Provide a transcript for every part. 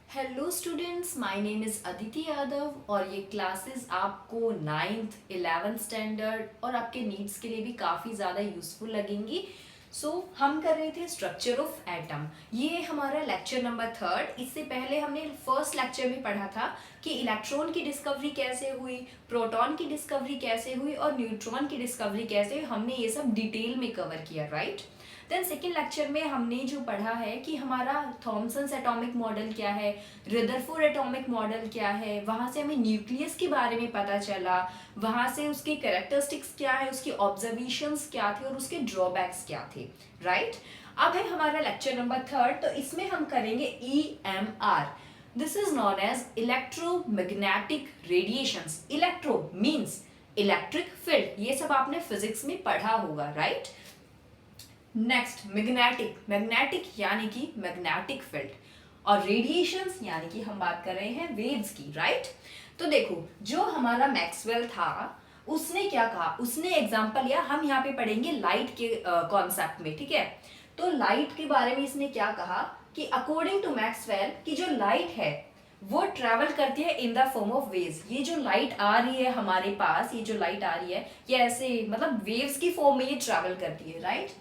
Hello students, my name is Aditi Yadav और ये classes आपको 9th 11th स्टैंडर्ड और आपके नीड्स के लिए भी काफ़ी ज़्यादा यूज़फुल लगेंगी। हम कर रहे थे स्ट्रक्चर ऑफ एटम। ये हमारा लेक्चर नंबर 3। इससे पहले हमने फर्स्ट लेक्चर में पढ़ा था कि इलेक्ट्रॉन की डिस्कवरी कैसे हुई, प्रोटॉन की डिस्कवरी कैसे हुई और न्यूट्रॉन की डिस्कवरी कैसे हुई। हमने ये सब डिटेल में कवर किया, राइट। देन सेकेंड लेक्चर में हमने जो पढ़ा है कि हमारा थॉमसन्स एटॉमिक मॉडल क्या है, रदरफोर्ड एटॉमिक मॉडल क्या है, वहाँ से हमें न्यूक्लियस के बारे में पता चला, वहाँ से उसके कैरेक्टरिस्टिक्स क्या है, उसकी ऑब्जर्वेशंस क्या थे और उसके ड्रॉबैक्स क्या थे, राइट। अब है हमारा लेक्चर नंबर 3, तो इसमें हम करेंगे EMR। This is known as electromagnetic radiations. Electro means electric field, ये सब आपने फिजिक्स में पढ़ा होगा, राइट। नेक्स्ट मैग्नेटिक, मैग्नेटिक यानी कि मैग्नेटिक फील्ड, और रेडिएशंस यानी कि हम बात कर रहे हैं वेव्स की, राइट। तो देखो, जो हमारा मैक्सवेल था उसने क्या कहा, उसने एग्जांपल लिया। हम यहाँ पे पढ़ेंगे लाइट के कॉन्सेप्ट में, ठीक है। तो लाइट के बारे में इसने क्या कहा कि अकॉर्डिंग टू मैक्सवेल की जो लाइट है वो ट्रेवल करती है in the form of waves. ये जो लाइट आ रही है हमारे पास, ये जो लाइट आ रही है ये ऐसे मतलब वेव्स की फॉर्म में ये ट्रेवल करती है, राइट।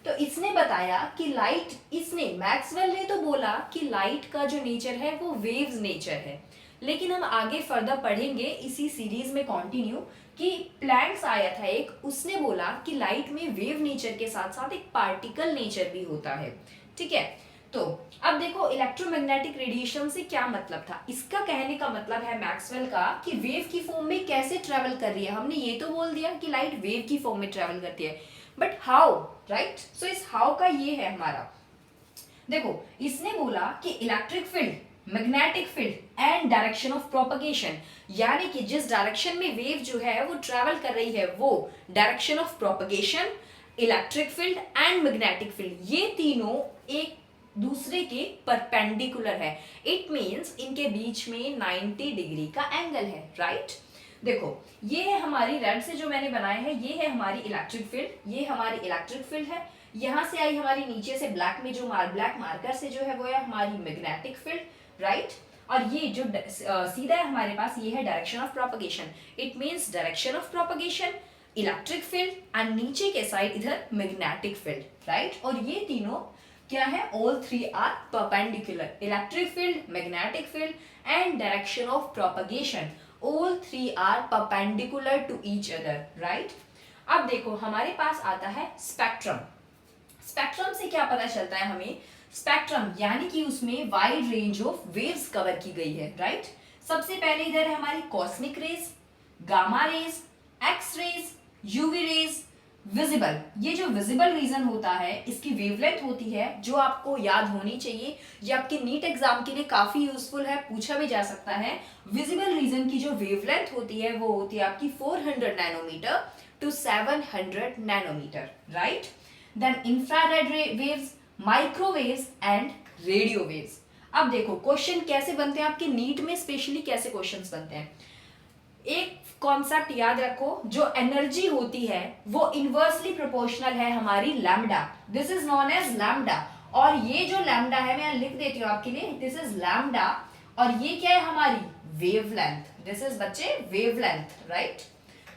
तो इसने बताया कि लाइट, इसने मैक्सवेल ने तो बोला कि लाइट का जो नेचर है वो वेव्स नेचर है, लेकिन हम आगे फर्दर पढ़ेंगे इसी सीरीज में कंटिन्यू कि प्लैंक्स आया था एक, उसने बोला कि लाइट में वेव नेचर के साथ साथ एक पार्टिकल नेचर भी होता है, ठीक है। तो अब देखो इलेक्ट्रोमैग्नेटिक रेडिएशन से क्या मतलब था। इसका कहने का मतलब है मैक्सवेल का कि वेव की फॉर्म में कैसे ट्रेवल कर रही है। हमने ये तो बोल दिया कि लाइट वेव की फॉर्म में ट्रेवल करती है, बट हाउ, राइट। सो इस हाउ का ये है हमारा। देखो, इसने बोला कि electric field, magnetic field and direction of propagation, यानी कि जिस डायरेक्शन में वेव जो है वो ट्रेवल कर रही है वो direction of propagation, electric field and magnetic field, ये तीनों एक दूसरे के परपेंडिकुलर है। इट मींस इनके बीच में 90 डिग्री का एंगल है, राइट। देखो, ये है हमारी रेड से जो मैंने बनाया है, ये है हमारी इलेक्ट्रिक फील्ड, ये हमारी इलेक्ट्रिक फील्ड है। यहाँ से आई हमारी नीचे से ब्लैक में जो ब्लैक मार्कर से जो है वो है हमारी मैग्नेटिक फील्ड, राइट। और ये जो सीधा है हमारे पास, ये है direction of propagation. It means direction of propagation, electric field and नीचे के साइड इधर मैग्नेटिक फील्ड, राइट। और ये तीनों क्या है, all three are perpendicular, electric field, magnetic field and direction of propagation, all three are perpendicular to each other, right। अब देखो हमारे पास आता है स्पेक्ट्रम। स्पेक्ट्रम से क्या पता चलता है हमें, स्पेक्ट्रम यानी कि उसमें wide range of waves cover की गई है, राइट। सबसे पहले इधर है हमारी cosmic rays, gamma rays, X rays, UV rays, visible. ये जो विजिबल रीजन होता है इसकी वेवलेंथ होती है जो आपको याद होनी चाहिए, ये आपके नीट एग्जाम के लिए काफी यूजफुल है, पूछा भी जा सकता है। विजिबल रीजन की जो वेवलेंथ होती है वो होती है आपकी 400 nanometre to 700 nanometre, right. Then infrared waves, microwaves and radio waves. अब देखो क्वेश्चन कैसे बनते हैं आपके नीट में, स्पेशली कैसे क्वेश्चंस बनते हैं। एक कॉन्सेप्ट याद रखो, जो एनर्जी होती है वो इनवर्सली प्रोपोर्शनल है हमारी lambda, this is known as lambda. और ये जो लैम्डा है मैं लिख देती हूँ आपके लिए, दिस इज लैम्डा। और ये क्या है हमारी वेवलेंथ, दिस इज बच्चे wavelength, right.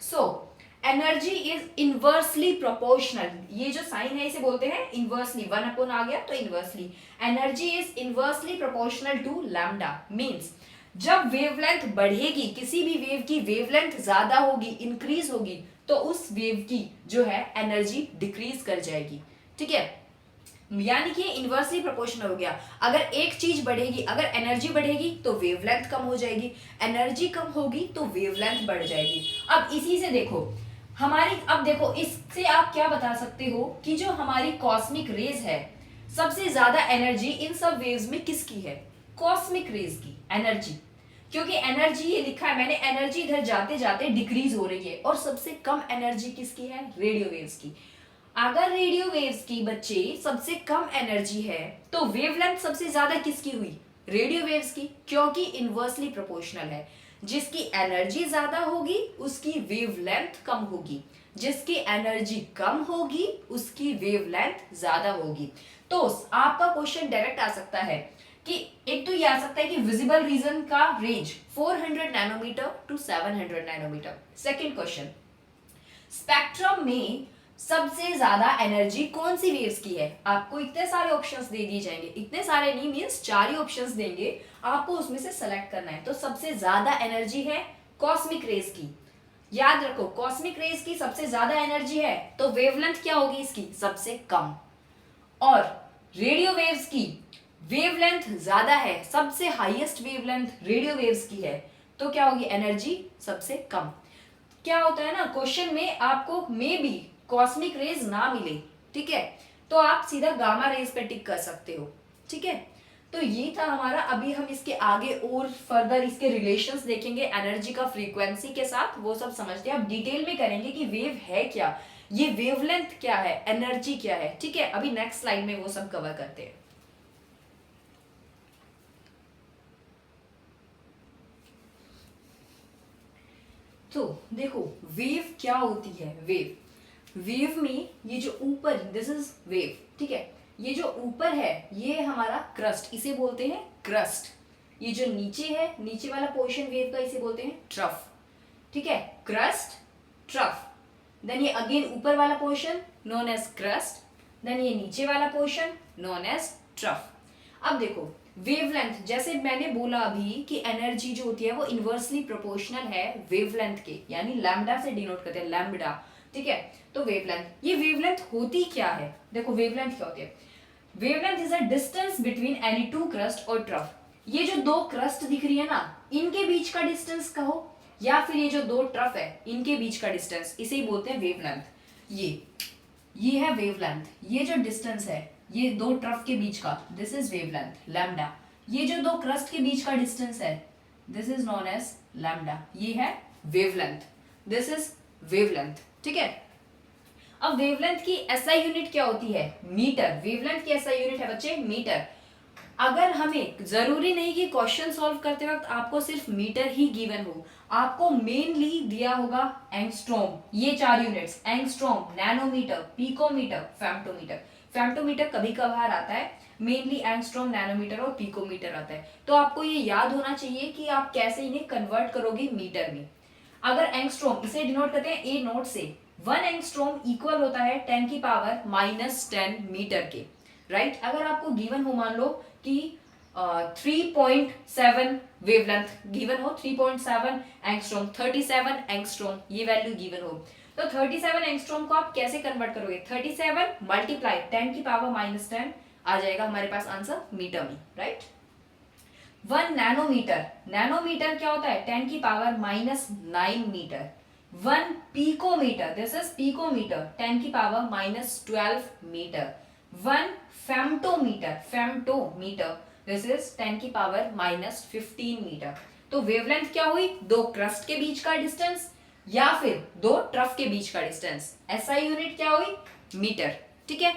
So energy is inversely proportional, ये जो साइन है इसे बोलते हैं इनवर्सली, 1 आ गया तो inversely, energy is inversely proportional to lambda. Means जब वेवलेंथ बढ़ेगी, किसी भी वेव की वेवलेंथ ज्यादा होगी, इंक्रीज होगी, तो उस वेव की जो है एनर्जी डिक्रीज कर जाएगी, ठीक है। यानी कि इनवर्सली प्रोपोर्शनल हो गया। अगर एक चीज बढ़ेगी, अगर एनर्जी बढ़ेगी तो वेवलेंथ कम हो जाएगी, एनर्जी कम होगी तो वेवलेंथ बढ़ जाएगी। अब इसी से देखो हमारी, अब देखो इससे आप क्या बता सकते हो कि जो हमारी कॉस्मिक रेज है, सबसे ज्यादा एनर्जी इन सब वेव्स में किसकी है, कॉस्मिक रेज की एनर्जी। क्योंकि एनर्जी ये लिखा है मैंने, एनर्जी इधर जाते जाते डिक्रीज हो रही है, और सबसे कम एनर्जी किसकी है, रेडियो वेव्स की। अगर रेडियो वेव्स की बच्चे सबसे कम एनर्जी है तो वेवलेंथ सबसे ज्यादा किसकी हुई, रेडियो वेव्स की, क्योंकि इनवर्सली प्रोपोर्शनल है। जिसकी एनर्जी ज्यादा होगी उसकी वेवलेंथ कम होगी, जिसकी एनर्जी कम होगी उसकी वेवलेंथ ज्यादा होगी। तो आपका क्वेश्चन डायरेक्ट आ सकता है कि एक तो ये आ सकता है कि विजिबल रीजन का range 400 nanometre to 700 nanometre. Second question, spectrum में सबसे ज्यादा एनर्जी कौन सी वेव्स की है? आपको इतने सारे ऑप्शंस दे दिए जाएंगे, इतने सारे नहीं मींस 4 ही ऑप्शंस देंगे, आपको उसमें से सेलेक्ट करना है। तो सबसे ज्यादा एनर्जी है कॉस्मिक रेज की। याद रखो, कॉस्मिक रेज की सबसे ज्यादा एनर्जी है, तो वेवलेंथ क्या होगी इसकी? सबसे कम। और रेडियो वेव्स की वेवलेंथ ज्यादा है, सबसे हाईएस्ट वेवलेंथ रेडियो वेव्स की है, तो क्या होगी? एनर्जी सबसे कम। क्या होता है ना, क्वेश्चन में आपको मे बी कॉस्मिक रेज ना मिले, ठीक है, तो आप सीधा गामा रेज पे टिक कर सकते हो, ठीक है। तो ये था हमारा। अभी हम इसके आगे और फर्दर इसके रिलेशंस देखेंगे एनर्जी का फ्रीक्वेंसी के साथ, वो सब समझते हैं। अब डिटेल में करेंगे कि वेव है क्या, ये वेवलेंथ क्या है, एनर्जी क्या है, ठीक है। अभी नेक्स्ट स्लाइड में वो सब कवर करते हैं। तो देखो वेव क्या होती है। वेव में ये जो ऊपर, दिस इज वेव, ठीक है, ये जो ऊपर है ये हमारा क्रस्ट, इसे बोलते हैं क्रस्ट। ये जो नीचे है, नीचे वाला पोर्शन वेव का, इसे बोलते हैं ट्रफ, ठीक है, क्रस्ट ट्रफ। देन ये अगेन ऊपर वाला portion known as crest, then ये नीचे वाला पोर्शन नोन एज ट्रफ। अब देखो वेवलेंथ, जैसे मैंने बोला अभी कि एनर्जी जो होती है वो इनवर्सली प्रोपोर्शनल है वेवलेंथ के, यानी लैम्डा से डिनोट करते हैं, लैम्डा, ठीक है। तो वेवलेंथ, ये वेवलेंथ होती क्या है? देखो वेवलेंथ क्या होती है? Wavelength is a distance between any two crust और ट्रफ। ये जो दो क्रस्ट दिख रही है ना, इनके बीच का डिस्टेंस कहो, या फिर ये जो दो ट्रफ है इनके बीच का डिस्टेंस, इसे ही बोलते हैं वेवलेंथ। ये है वेवलेंथ, ये जो डिस्टेंस है ये दो ट्रफ के बीच का, दिस इज वेवलेंथ लैम्डा। ये जो दो क्रस्ट के बीच का डिस्टेंस है, this is known as lambda, ये है वेवलेंथ, दिस इज वेवलेंथ, ठीक है। अब वेवलेंथ की एसआई यूनिट क्या होती है? मीटर। वेवलेंथ की एसआई यूनिट है बच्चे मीटर। अगर हमें जरूरी नहीं कि क्वेश्चन सॉल्व करते वक्त आपको सिर्फ मीटर ही गिवन हो, आपको मेनली दिया होगा एंगस्ट्रॉम, ये 4 यूनिट्स, एंगस्ट्रॉम, नैनोमीटर, पिकोमीटर, फेम्टोमीटर। फेम्टोमीटर कभी कभार आता है, मेनली एंगस्ट्रॉम, नैनोमीटर और पिकोमीटर आता है। तो आपको ये याद होना चाहिए कि आप कैसे इन्हें कन्वर्ट करोगे मीटर में। अगर एंगस्ट्रॉम, इसे डिनोट करते हैं ए नोट से, 1 एंगस्ट्रॉम इक्वल होता है 10 की पावर -10 मीटर के, राइट। अगर आपको गिवन हो, मान लो कि 3.7 वेवलेंथ गिवन हो, 3.7 एंगस्ट्रॉम, 37 एंगस्ट्रॉम ये वैल्यू गिवन हो, तो 37 एंगस्ट्रॉम को आप कैसे कन्वर्ट करोगे? 37 मल्टीप्लाई 10 की पावर -10 आ जाएगा हमारे पास आंसर मीटर में, राइट। 1 नैनोमीटर, नैनोमीटर क्या होता है? 10 की power -9 metre. 1 picometre, this is picometre, 10 की power -12 metre. 1 femtometre, femtometre, this is 10 की पावर -15 मीटर। तो वेवलेंथ क्या हुई? दो क्रस्ट के बीच का डिस्टेंस या फिर दो ट्रफ के बीच का डिस्टेंस। एसआई यूनिट क्या हुई? मीटर, ठीक है।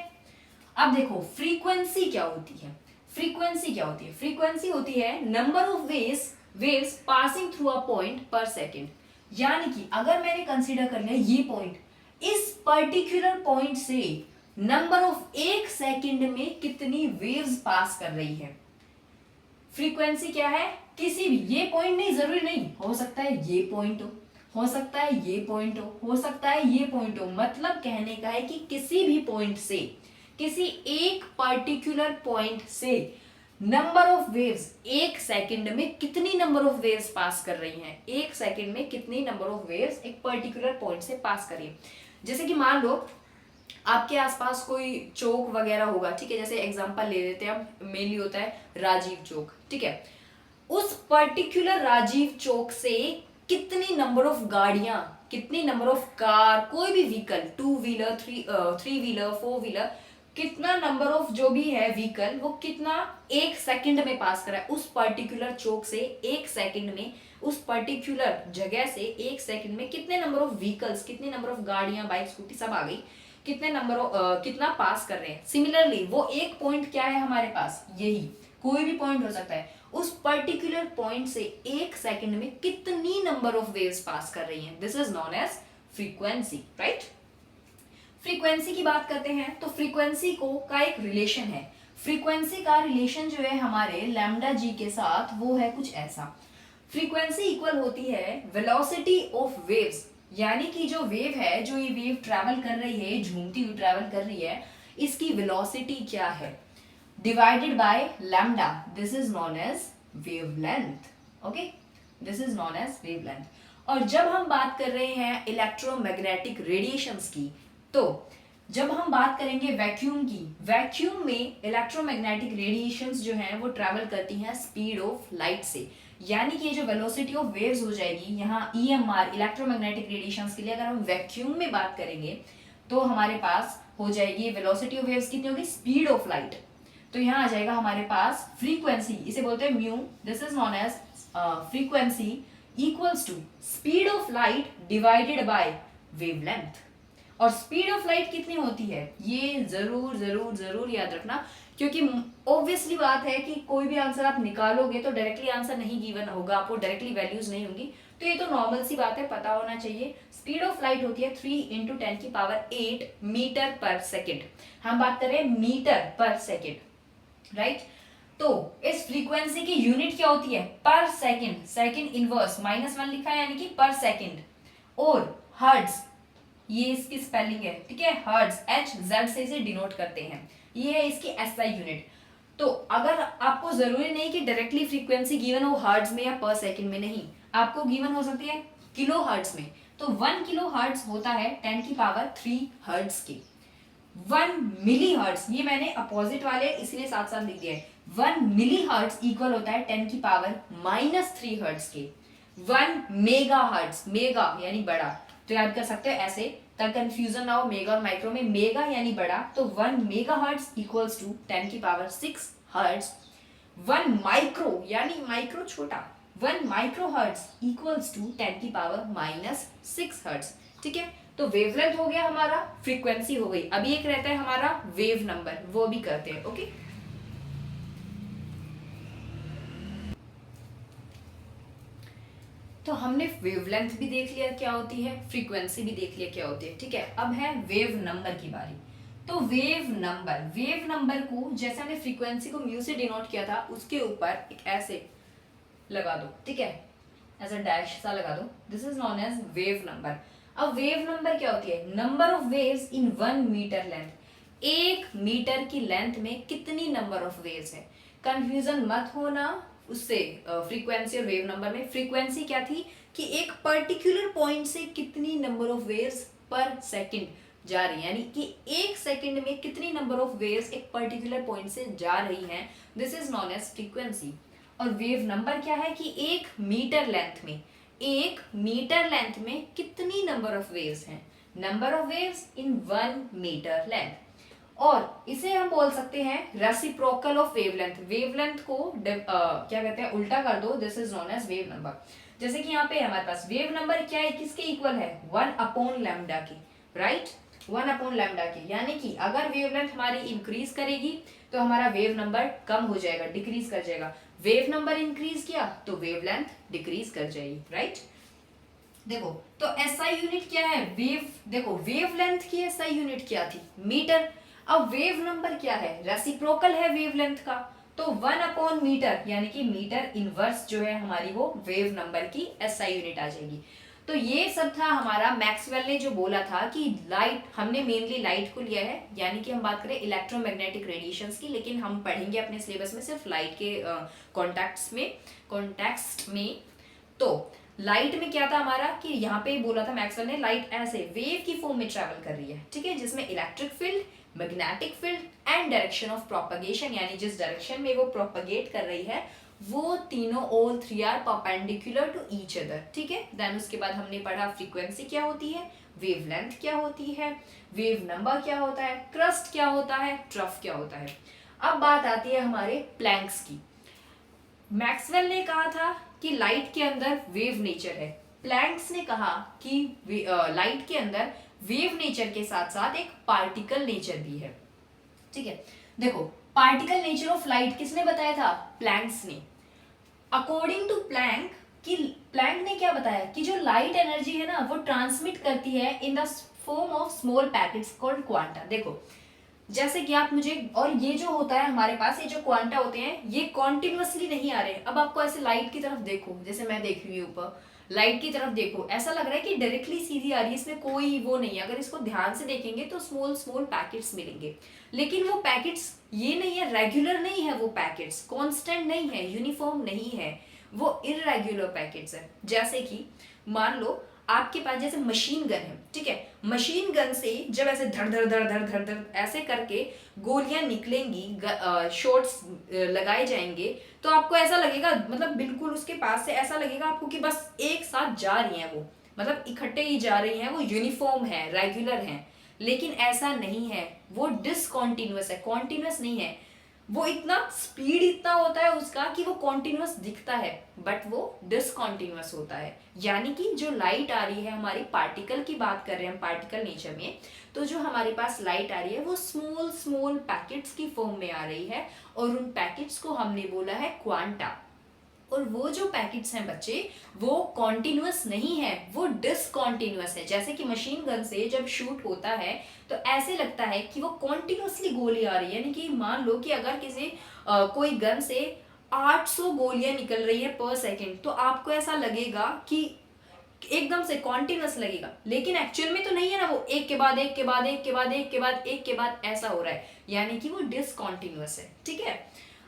अब देखो फ्रीक्वेंसी क्या होती है? फ्रीक्वेंसी क्या होती है? फ्रीक्वेंसी होती है number of waves passing through a point पर सेकेंड। यानी कि अगर मैंने कंसीडर कर लिया ये पॉइंट, इस पर्टिकुलर पॉइंट से नंबर ऑफ एक सेकंड में कितनी वेव्स पास कर रही है, फ्रीक्वेंसी क्या है? किसी भी, ये पॉइंट नहीं, जरूरी नहीं, हो सकता है ये पॉइंट हो सकता है ये पॉइंट हो सकता है ये पॉइंट हो। मतलब कहने का है कि किसी भी पॉइंट से, किसी एक पर्टिकुलर पॉइंट से नंबर ऑफ वेव्स एक सेकंड में कितनी नंबर ऑफ वेव्स पास कर रही हैं, एक सेकंड में कितनी नंबर ऑफ वेव्स एक पर्टिकुलर पॉइंट से पास कर रही है। जैसे कि मान लो आपके आसपास कोई चौक वगैरह होगा, ठीक है, जैसे एग्जांपल ले लेते हैं हम, मेनली होता है राजीव चौक, ठीक है। उस पर्टिकुलर राजीव चौक से कितनी नंबर ऑफ गाड़ियां, कितनी नंबर ऑफ कार, कोई भी व्हीकल, 2 व्हीलर, 3 व्हीलर, 4 व्हीलर, कितना नंबर ऑफ जो भी है व्हीकल, वो कितना एक सेकंड में पास कर रहा है उस पर्टिकुलर चौक से। एक सेकंड में उस पर्टिकुलर जगह से एक सेकंड में कितने नंबर ऑफ व्हीकल्स, कितने नंबर ऑफ गाड़ियां, बाइक, स्कूटी सब आ गई, कितने नंबर कितना पास कर रहे हैं। सिमिलरली वो एक पॉइंट क्या है हमारे पास, यही कोई भी पॉइंट हो सकता है, उस पर्टिकुलर पॉइंट से एक सेकंड में कितनी नंबर ऑफ वेव्स पास कर रही हैं, this is known as frequency, right. Frequency की बात करते हैं तो फ्रीक्वेंसी का एक रिलेशन है। फ्रीक्वेंसी का रिलेशन जो है हमारे लैम्डा जी के साथ वो है कुछ ऐसा। फ्रीक्वेंसी इक्वल होती है वेलोसिटी ऑफ वेव्स, यानी कि जो वेव है, जो ये वेव ट्रैवल कर रही है, झूमती हुई ट्रैवल कर रही है, इसकी वेलोसिटी क्या है, divided by lambda, this is known as wavelength. Okay, this is known as wavelength. और जब हम बात कर रहे हैं इलेक्ट्रोमैग्नेटिक रेडिएशंस की, तो जब हम बात करेंगे वैक्यूम की, वैक्यूम में इलेक्ट्रोमैग्नेटिक रेडिएशंस जो हैं वो ट्रैवल करती हैं स्पीड ऑफ लाइट से, यानी कि जो वेलोसिटी ऑफ वेव्स हो जाएगी यहाँ ईएमआर, इलेक्ट्रोमैग्नेटिक रेडिएशंस के लिए अगर हम वैक्यूम में बात करेंगे तो हमारे पास हो जाएगी वेलोसिटी ऑफ वेव्स कितनी होगी, स्पीड ऑफ लाइट। तो यहाँ आ जाएगा हमारे पास फ्रीक्वेंसी, इसे बोलते हैं mu, this is known as frequency equals to speed of light divided by wavelength. और स्पीड ऑफ लाइट कितनी होती है ये जरूर जरूर जरूर याद रखना, क्योंकि ऑब्वियसली बात है कि कोई भी आंसर आप निकालोगे तो डायरेक्टली आंसर नहीं गिवन होगा, आपको डायरेक्टली वैल्यूज नहीं होंगी, तो ये तो नॉर्मल सी बात है, पता होना चाहिए। स्पीड ऑफ लाइट होती है 3 × 10⁸ मीटर पर सेकेंड। हम बात कर रहे हैं मीटर पर सेकेंड, राइट। तो इस फ्रीक्वेंसी की यूनिट क्या होती है, पर सेकेंड, सेकेंड इनवर्स -1 लिखा है यानी कि पर सेकेंड। और हर्ट्ज, ये इसकी स्पेलिंग है, ठीक है, हर्ट्ज HZ से इसे डिनोट करते हैं, ये है इसकी SI यूनिट। तो अगर आपको जरूरी नहीं कि डायरेक्टली फ्रीक्वेंसी गिवन हो हर्ट्ज में या पर सेकंड में, नहीं, आपको गिवन हो सकती है किलो हर्ट्ज में। तो 1 किलो हर्ट्ज होता है 10³ हर्ट्ज के। 1 मिली हर्ट्ज, ये मैंने अपोजिट वाले इसलिए साथ साथ लिख दिया है, 1 मिली हर्ट्ज इक्वल होता है 10⁻³ हर्ट्ज के। 1 मेगा हर्ट्ज, मेगा यानी बड़ा, तो याद कर सकते हो ऐसे, तब कंफ्यूजन ना हो मेगा और माइक्रो में, मेगा यानी बड़ा, तो 1 mega hertz equals to 10⁶ hertz. 1 micro यानी माइक्रो छोटा, 1 micro hertz equals to 10⁻⁻6 hertz, ठीक है। तो वेवलेंथ हो गया हमारा, फ्रीक्वेंसी हो गई, अभी एक रहता है हमारा वेव नंबर, वो भी करते हैं। ओके, तो हमने वेवलेंथ भी देख लिया क्या होती है, फ्रीक्वेंसी भी देख लिया क्या होती है, ठीक है। अब है वेव नंबर की बारी। तो वेव नंबर को जैसे हमने फ्रीक्वेंसी को म्यू से डिनोट किया था, उसके ऊपर एक ऐसे लगा दो, ठीक है, ऐसा डैश सा लगा दो, this is known as wave number. अब वेव नंबर क्या होती है, number of waves in 1 metre length, 1 metre की लेंथ में कितनी नंबर ऑफ वेव्स है। कंफ्यूजन मत होना उससे, फ्रीक्वेंसी और वेव नंबर में। फ्रीक्वेंसी क्या थी कि एक पर्टिकुलर पॉइंट से कितनी number of waves per second जा रही है, यानी कि एक सेकंड में कितनी नंबर ऑफ वेव्स एक पर्टिकुलर पॉइंट से जा रही हैं, this is known as frequency. और वेव नंबर क्या है कि 1 मीटर लेंथ में, 1 मीटर लेंथ में कितनी नंबर ऑफ वेव्स हैं, number of waves in 1 metre length. और इसे हम बोल सकते हैं रेसिप्रोकल ऑफ वेवलेंथ। वेवलेंथ को क्या कहते हैं, उल्टा कर दो, this is known as wave number. जैसे कि यहाँ पे हमारे पास वेव नंबर क्या है, किसके इक्वल है, 1/λ की, राइट, 1/λ की, यानी कि अगर वेवलेंथ हमारी इंक्रीज करेगी तो हमारा वेव नंबर कम हो जाएगा, डिक्रीज कर जाएगा। वेव नंबर इंक्रीज किया तो वेवलेंथ डिक्रीज कर जाएगी, राइट। देखो तो SI यूनिट क्या है, वेव, देखो वेवलेंथ की SI यूनिट क्या थी, मीटर। अब वेव नंबर क्या है, रेसिप्रोकल है वेवलेंथ का, तो 1/मीटर यानी कि मीटर इनवर्स जो है हमारी वो वेव नंबर की SI यूनिट आ जाएगी। तो ये सब था हमारा, मैक्सवेल ने जो बोला था कि लाइट, हमने मेनली लाइट को लिया है, यानी कि हम बात करें इलेक्ट्रोमैग्नेटिक रेडिएशंस की, लेकिन हम पढ़ेंगे अपने सिलेबस में सिर्फ लाइट के कॉन्टेक्स्ट में। तो लाइट में क्या था हमारा कि यहाँ पे बोला था मैक्सवेल ने, लाइट ऐसे वेव की फॉर्म में ट्रैवल कर रही है, ठीक है, जिसमें electric field, magnetic field and direction of propagation, यानी जिस डायरेक्शन में वो प्रोपगेट कर रही है वो तीनों, all 3 are perpendicular to each other, ठीक है। देन उसके बाद हमने पढ़ा फ्रीक्वेंसी क्या होती है, वेवलेंथ क्या होती है, वेव नंबर क्या होता है, क्रस्ट क्या होता है, ट्रफ क्या होता है। अब बात आती है हमारे प्लैंक्स की। मैक्सवेल ने कहा था कि लाइट के अंदर वेव नेचर है, प्लैंक्स ने कहा कि लाइट के अंदर वेव नेचर के साथ साथ एक पार्टिकल नेचर भी है, ठीक है। देखो पार्टिकल नेचर ऑफ लाइट किसने बताया था, प्लैंक्स ने। अकॉर्डिंग टू प्लैंक, कि प्लैंक ने क्या बताया कि जो लाइट एनर्जी है ना वो ट्रांसमिट करती है in the form of small packets called quanta. देखो जैसे कि आप मुझे, और ये जो होता है हमारे पास, ये जो क्वांटा होते हैं ये कॉन्टिन्यूअसली नहीं आ रहे हैं। अब आपको ऐसे लाइट की तरफ देखो, जैसे मैं देख रही हूँ ऊपर, लाइट की तरफ देखो, ऐसा लग रहा है कि डायरेक्टली सीधी आ रही है, इसमें कोई वो नहीं है। अगर इसको ध्यान से देखेंगे तो स्मॉल स्मॉल पैकेट्स मिलेंगे, लेकिन वो पैकेट्स ये नहीं है, रेगुलर नहीं है, वो पैकेट्स कांस्टेंट नहीं है, यूनिफॉर्म नहीं है, वो इररेगुलर पैकेट्स है। जैसे कि मान लो आपके पास जैसे मशीन गन है, ठीक है, मशीन गन से जब ऐसे धड़ धड़ धड़ धड़ धड़ धड़ ऐसे करके गोलियां निकलेंगी, शॉट्स लगाए जाएंगे, तो आपको ऐसा लगेगा, मतलब बिल्कुल उसके पास से ऐसा लगेगा आपको कि बस एक साथ जा रही हैं वो, मतलब इकट्ठे ही जा रही हैं, वो यूनिफॉर्म है, रेगुलर है। लेकिन ऐसा नहीं है, वो डिसकॉन्टिन्यूअस है, कॉन्टिन्यूअस नहीं है। वो इतना स्पीड इतना होता है उसका कि वो कॉन्टिन्यूअस दिखता है, बट वो डिसकॉन्टिन्यूअस होता है। यानी कि जो लाइट आ रही है, हमारी पार्टिकल की बात कर रहे हैं हम, पार्टिकल नेचर में, तो जो हमारे पास लाइट आ रही है वो स्मॉल स्मॉल पैकेट्स की फॉर्म में आ रही है, और उन पैकेट्स को हमने बोला है क्वांटा। और वो जो पैकेट्स हैं बच्चे, वो कॉन्टिन्यूअस नहीं है, वो डिसकॉन्टिन्यूअस है। जैसे कि मशीन गन से जब शूट होता है तो ऐसे लगता है कि वो कॉन्टिन्यूअसली गोली आ रही है। यानी कि मान लो कि अगर किसी कोई गन से 800 गोलियां निकल रही है पर सेकंड, तो आपको ऐसा लगेगा कि एकदम से कॉन्टिन्यूअस लगेगा, लेकिन एक्चुअल में तो नहीं है ना, वो एक के बाद एक के बाद एक के बाद एक के बाद एक के बाद ऐसा हो रहा है, यानी कि वो डिसकॉन्टिन्यूअस है। ठीक है,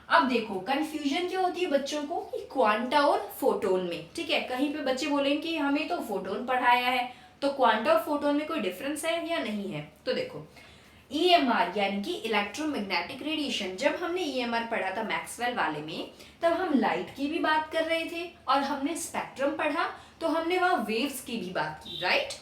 अब देखो कंफ्यूजन क्या होती है बच्चों को कि क्वांटा और फोटोन में। ठीक है, कहीं पे बच्चे बोलेंगे कि हमें तो फोटोन पढ़ाया है, तो क्वांटा और फोटोन में कोई डिफरेंस है या नहीं है। तो देखो EMR यानी कि इलेक्ट्रोमैग्नेटिक रेडिएशन, जब हमने EMR पढ़ा था मैक्सवेल वाले में, तब हम लाइट की भी बात कर रहे थे, और हमने स्पेक्ट्रम पढ़ा तो हमने वहां वेव्स की भी बात की, राइट।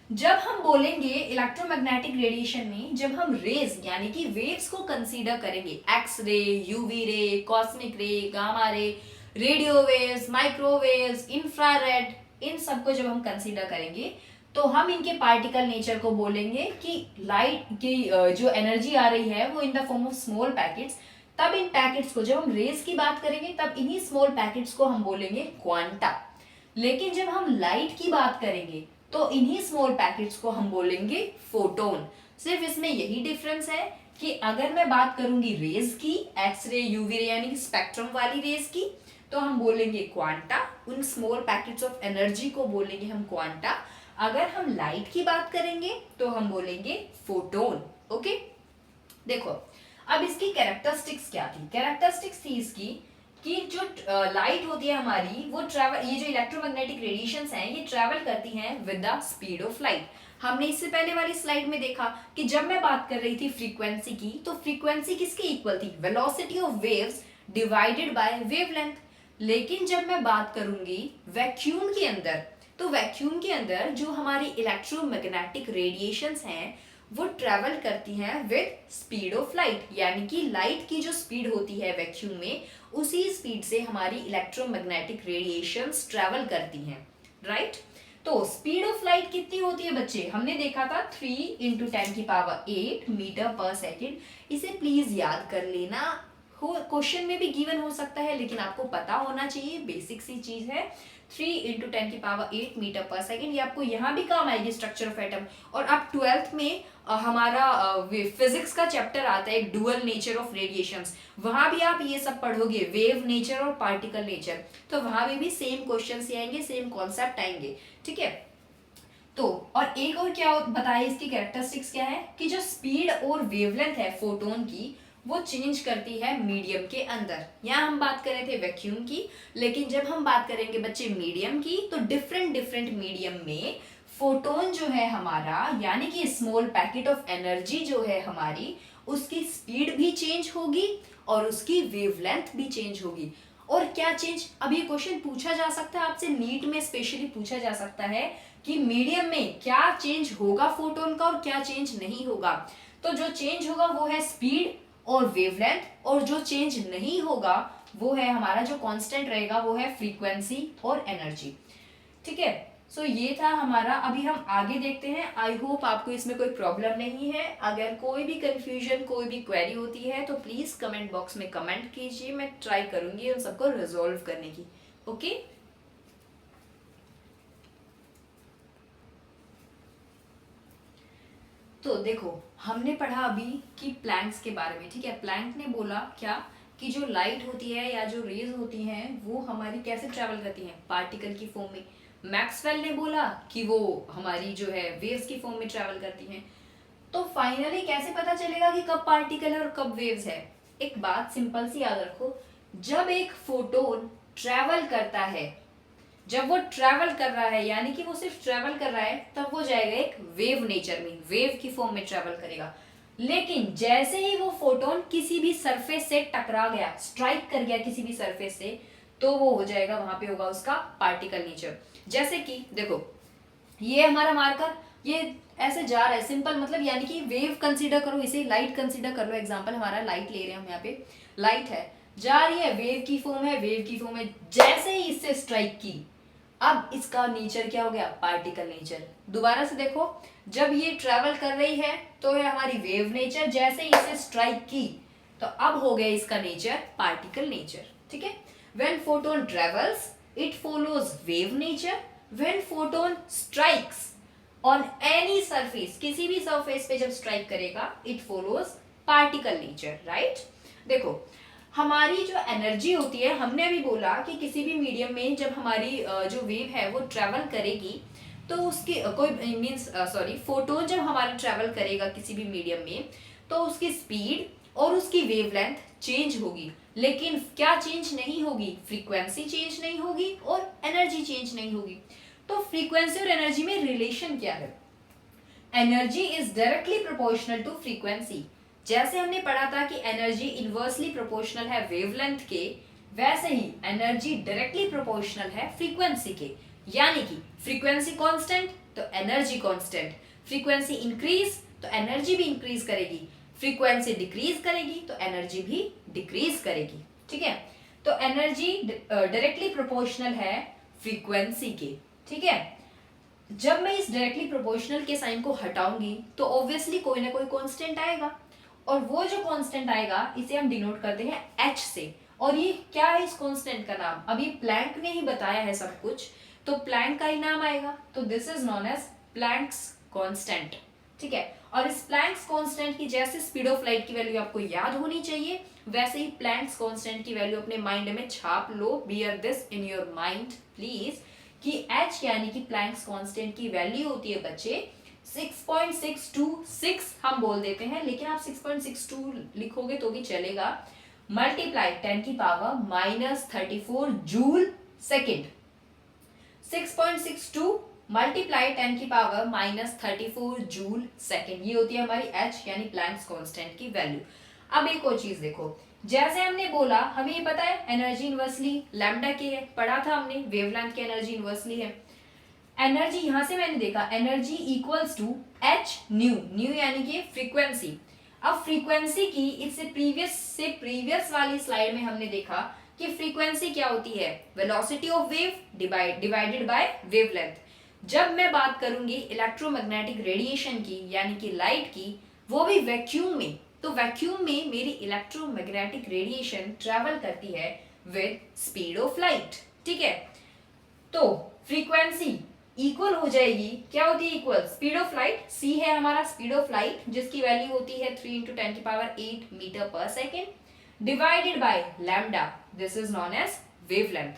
जब हम बोलेंगे इलेक्ट्रोमैग्नेटिक रेडिएशन में, जब हम रेज यानी कि वेव्स को कंसीडर करेंगे, X ray, UV ray, cosmic ray, gamma ray, radio waves, microwaves, infrared, इन सबको जब हम कंसीडर करेंगे तो हम इनके पार्टिकल नेचर को बोलेंगे कि लाइट की जो एनर्जी आ रही है वो in the form of small packets. तब इन पैकेट्स को, जब हम रेज की बात करेंगे तब इन्हीं स्मॉल पैकेट्स को हम बोलेंगे क्वांटा। लेकिन जब हम लाइट की बात करेंगे तो इन्हीं स्मॉल पैकेट्स को हम बोलेंगे फोटोन। सिर्फ इसमें यही डिफरेंस है कि अगर मैं बात करूंगी रेज की, एक्सरे, यूवी रे यानी कि स्पेक्ट्रम वाली रेज की, तो हम बोलेंगे क्वांटा, उन स्मॉल पैकेट्स ऑफ एनर्जी को बोलेंगे हम क्वांटा। अगर हम लाइट की बात करेंगे तो हम बोलेंगे फोटोन। ओके, देखो अब इसकी कैरेक्टरिस्टिक्स क्या थी। कैरेक्टरिस्टिक्स थी इसकी कि जो लाइट होती है हमारी, वो ट्रैवल, ये जो इलेक्ट्रोमैग्नेटिक रेडिएशंस हैं ये ट्रैवल करती हैं with the speed of light. हमने इससे पहले वाली स्लाइड में देखा कि जब मैं बात कर रही थी फ्रीक्वेंसी की, तो फ्रीक्वेंसी किसके इक्वल थी, velocity of waves divided by wavelength. लेकिन जब मैं बात करूंगी वैक्यूम के अंदर, तो वैक्यूम के अंदर जो हमारी इलेक्ट्रोमैग्नेटिक रेडिएशंस हैं वो ट्रेवल करती हैं विद स्पीड ऑफ लाइट। यानी कि लाइट की जो स्पीड होती है वैक्यूम में, उसी स्पीड से हमारी इलेक्ट्रोमैग्नेटिक रेडिएशंस ट्रेवल करती हैं, राइट। तो स्पीड ऑफ लाइट कितनी होती है बच्चे, हमने देखा था 3 × 10⁸ मीटर पर सेकेंड। इसे प्लीज याद कर लेना, क्वेश्चन में भी गिवन हो सकता है, लेकिन आपको पता होना चाहिए, बेसिक सी चीज है। 3 × 10⁸ मीटर पर सेकेंड, ये आपको यहाँ भी काम आएगी स्ट्रक्चर ऑफ एटम। और अब 12th में हमारा फिजिक्स का चैप्टर आता है, डुअल नेचर ऑफ रेडिएशंस, वहां भी आप ये सब पढ़ोगे, वेव नेचर और पार्टिकल नेचर, तो वहां भी सेम क्वेश्चंस आएंगे, सेम कॉन्सेप्ट आएंगे, ठीक है। तो और एक और क्या बताया, इसकी कैरेक्टरिस्टिक्स क्या है कि जो स्पीड और वेवलेंथ है फोटोन की, वो चेंज करती है मीडियम के अंदर। यहाँ हम बात कर रहे थे वैक्यूम की, लेकिन जब हम बात करेंगे बच्चे मीडियम की, तो डिफरेंट डिफरेंट मीडियम में फोटोन जो है हमारा, यानी कि स्मॉल पैकेट ऑफ एनर्जी जो है हमारी, उसकी स्पीड भी चेंज होगी और उसकी वेवलेंथ भी चेंज होगी। और क्या चेंज, अब ये क्वेश्चन पूछा जा सकता है आपसे, नीट में स्पेशली पूछा जा सकता है कि मीडियम में क्या चेंज होगा फोटोन का और क्या चेंज नहीं होगा। तो जो चेंज होगा वो है स्पीड और वेवलेंथ, और जो चेंज नहीं होगा वो है हमारा, जो कांस्टेंट रहेगा वो है फ्रीक्वेंसी और एनर्जी, ठीक है। सो ये था हमारा। अभी हम आगे देखते हैं। आई होप आपको इसमें कोई प्रॉब्लम नहीं है। अगर कोई भी कंफ्यूजन, कोई भी क्वेरी होती है तो प्लीज कमेंट बॉक्स में कमेंट कीजिए, मैं ट्राई करूंगी उन सबको रिजॉल्व करने की। ओके। तो देखो हमने पढ़ा अभी कि प्लैंक्स के बारे में, ठीक है। प्लैंक ने बोला क्या कि जो लाइट होती है या जो रेज होती हैं वो हमारी कैसे ट्रैवल करती हैं, पार्टिकल की फॉर्म में। मैक्सवेल ने बोला कि वो हमारी जो है वेव्स की फॉर्म में ट्रैवल करती हैं। तो फाइनली कैसे पता चलेगा कि कब पार्टिकल है और कब वेव्स है। एक बात सिंपल सी याद रखो, जब एक फोटोन ट्रैवल करता है, जब वो ट्रैवल कर रहा है यानी कि वो सिर्फ ट्रैवल कर रहा है, तब वो जाएगा एक वेव नेचर में, वेव की फॉर्म में ट्रैवल करेगा। लेकिन जैसे ही वो फोटोन किसी भी सरफेस से टकरा गया, स्ट्राइक कर गया किसी भी सरफेस से, तो वो हो जाएगा, वहां पे होगा उसका पार्टिकल नेचर। जैसे कि देखो ये हमारा मार्कर, ये ऐसे जा रहा है, सिंपल मतलब यानी कि वेव कंसीडर करो, इसे लाइट कंसीडर कर लो। एग्जांपल हमारा लाइट ले रहे हैं हम, यहाँ पे लाइट है, जा रही है, वेव की फॉर्म है, वेव की फॉर्म है, जैसे ही इससे स्ट्राइक की, अब इसका नेचर क्या हो गया, पार्टिकल नेचर। दोबारा से देखो, जब ये ट्रेवल कर रही है तो है हमारी वेव नेचर, जैसे ही इसे स्ट्राइक की तो अब हो गया इसका नेचर पार्टिकल नेचर, ठीक है। When photon travels it follows wave nature, when photon strikes on any surface, किसी भी सरफेस पे जब स्ट्राइक करेगा, it follows particle nature, right. देखो हमारी जो एनर्जी होती है, हमने अभी बोला कि किसी भी मीडियम में जब हमारी जो वेव है वो ट्रेवल करेगी, तो उसकी कोई मींस सॉरी फोटोन जब हमारा ट्रेवल करेगा किसी भी मीडियम में, तो उसकी स्पीड और उसकी वेवलेंथ चेंज होगी। लेकिन क्या चेंज नहीं होगी, फ्रीक्वेंसी चेंज नहीं होगी और एनर्जी चेंज नहीं होगी। तो फ्रीक्वेंसी और एनर्जी में रिलेशन क्या है, energy is directly proportional to frequency. जैसे हमने पढ़ा था कि एनर्जी इनवर्सली प्रोपोर्शनल है वेवलेंथ के, वैसे ही एनर्जी डायरेक्टली प्रोपोर्शनल है फ्रीक्वेंसी के। यानी कि फ्रीक्वेंसी कांस्टेंट तो एनर्जी कांस्टेंट, फ्रीक्वेंसी इंक्रीज तो एनर्जी भी इंक्रीज करेगी, फ्रीक्वेंसी डिक्रीज करेगी तो एनर्जी भी डिक्रीज करेगी, ठीक है। तो एनर्जी डायरेक्टली प्रोपोर्शनल है फ्रीक्वेंसी के, ठीक है। जब मैं इस डायरेक्टली प्रोपोर्शनल के साइन को हटाऊंगी तो ऑब्वियसली कोई ना कोई कांस्टेंट आएगा, और वो जो कांस्टेंट आएगा इसे हम डिनोट करते हैं h से। और ये क्या है इस कांस्टेंट का नाम, अभी प्लैंक ने ही बताया है सब कुछ, तो प्लैंक का ही नाम आएगा। तो this is known as Planck's constant, ठीक है। और इस प्लैंक्स कांस्टेंट की जैसे स्पीड ऑफ लाइट की वैल्यू आपको याद होनी चाहिए, वैसे ही प्लैंक्स कांस्टेंट की वैल्यू अपने माइंड में छाप लो, bear this in your mind please, कि h यानी कि प्लैंक्स कांस्टेंट की वैल्यू होती है बच्चे 6.626 हम बोल देते हैं, लेकिन आप 6.62 लिखोगे तो भी चलेगा, मल्टीप्लाई 10 की पावर -34 जूल सेकेंड। 6.62 मल्टीप्लाई 10 की पावर -34 जूल सेकेंड, ये होती है हमारी h यानी प्लैंक्स कांस्टेंट की वैल्यू। अब एक और चीज देखो, जैसे हमने बोला हमें ये पता है एनर्जी इनवर्सली लैम्डा की है, पढ़ा था हमने वेवलेंथ की एनर्जी इनवर्सली है। एनर्जी यहां से मैंने देखा energy equals to H nu, nu यानी कि फ्रीक्वेंसी। अब फ्रीक्वेंसी की इससे प्रीवियस वाली स्लाइड में हमने देखा कि फ्रीक्वेंसी क्या होती है, velocity of wave divided by wavelength. जब मैं बात करूंगी इलेक्ट्रोमैग्नेटिक रेडिएशन की यानी कि लाइट की, वो भी वैक्यूम में, तो वैक्यूम में मेरी इलेक्ट्रोमैग्नेटिक रेडिएशन ट्रैवल करती है विद स्पीड ऑफ लाइट, ठीक है। तो फ्रीक्वेंसी इक्वल हो जाएगी, क्या होती है equal, speed of light, c है हमारा स्पीड ऑफ लाइट जिसकी वैल्यू होती है 3 × 10 की पावर 8 मीटर पर second, divided by lambda, this is known as wavelength.